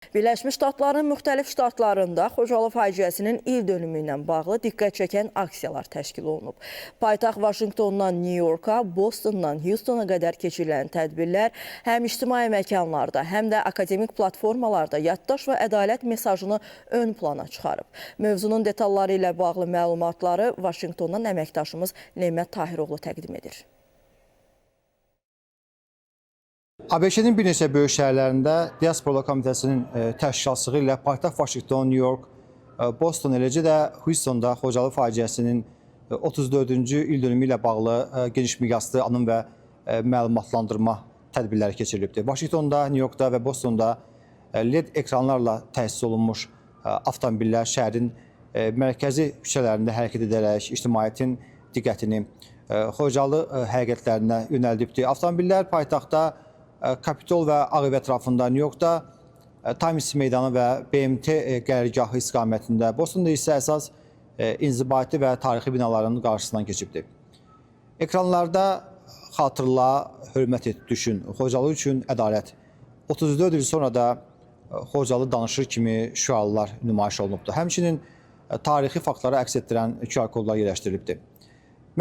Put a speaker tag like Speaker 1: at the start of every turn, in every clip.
Speaker 1: Birləşmiş Ştatların müxtəlif ştatlarında Xocalı faciəsinin il dönümü ilə bağlı diqqət çəkən aksiyalar təşkil olunub. Paytaxt Vaşinqtondan Nyu-Yorka, Bostondan Houstona qədər keçirilən tədbirlər həm ictimai məkanlarda, həm də akademik platformalarda yaddaş və ədalət mesajını ön plana çıxarıb. Mövzunun detalları ilə bağlı məlumatları Vaşinqtondan əməkdaşımız Nemət Tahiroğlu təqdim edir.
Speaker 2: ABŞ-nin bir neçə böyük şəhərlərində Diaspora Komitəsinin təşkilatçılığı ilə paytaxt Vaşinqton, New York, Boston, eləcə də Houstonda Xocalı faciəsinin 34-cü il dönümü ilə bağlı geniş miqyaslı anım və məlumatlandırma tədbirləri keçirilibdir. Vaşinqtonda, New Yorkda və Bostonda LED ekranlarla təsis olunmuş avtomobillər şəhərin mərkəzi küçələrində hərəkət edərək ictimaiyyətin diqqətini Xocalı həqiqətlərinə yönəldibdir. Avtomobillər paytaxtda Kapitol və Ağ Ev ətrafında, New Yorkda Times meydanı və BMT qərargahı istiqamətində, Bostonda isə əsas inzibati və tarixi binaların qarşısından keçibdir. Ekranlarda xatırla, hörmət et, düşün, Xocalı üçün ədalət. 34 il sonra da Xocalı danışır kimi şüarlar nümayiş olunubdur. Həmçinin tarixi faktları əks etdirən QR kodlar yerləşdirilibdir.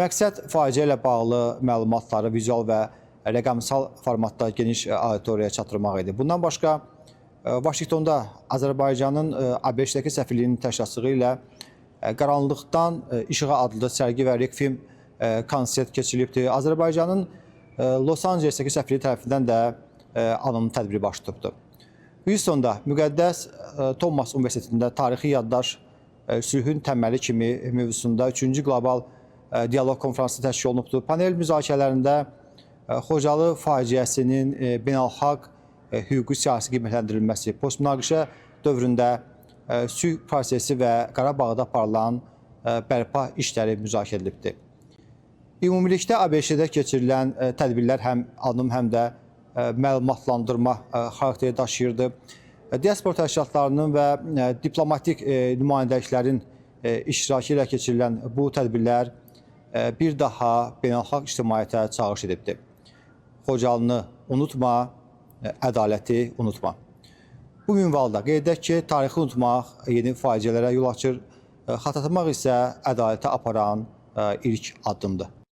Speaker 2: Məqsəd faciə ilə bağlı məlumatları vizual və rəqəmsal formatda geniş auditoriyaya çatdırmaq idi. Bundan başqa, Vaşinqtonda Azərbaycanın ABŞ-dəki səfirliyinin təşkilatçılığı ilə Qaranlıqdan İşığa adlı sərgi və rekviem konsert keçirilibdir. Azərbaycanın Los Ancelesdəki səfirliyi tərəfindən də anım tədbiri baş tutubdur. Houstonda Müqəddəs Thomas Universitetində tarixi yaddaş sülhün təməli kimi mövzusunda 3-cü qlobal dialoq konfransı təşkil olunubdur. Panel müzakirələrində Xocalı faciəsinin beynəlxalq hüquqi siyasi qiymətləndirilməsi, postmünaqişə dövründə sülh prosesi və Qarabağda aparılan bərpa işləri müzakirə edilibdir. Ümumilikdə ABŞ-də keçirilən tədbirlər həm anım, həm də məlumatlandırma xarakteri daşıyırdı. Diaspora təşkilatlarının və diplomatik nümayəndəliklərin iştirakı ilə keçirilən bu tədbirlər bir daha beynəlxalq ictimaiyyətə çağırış edibdir. Xocalını unutma, ədaləti unutma. Bu minvalda qeyd edək ki, tarixi unutmaq yeni faciələrə yol açır, xatırlatmaq isə ədalətə aparan ilk addımdır.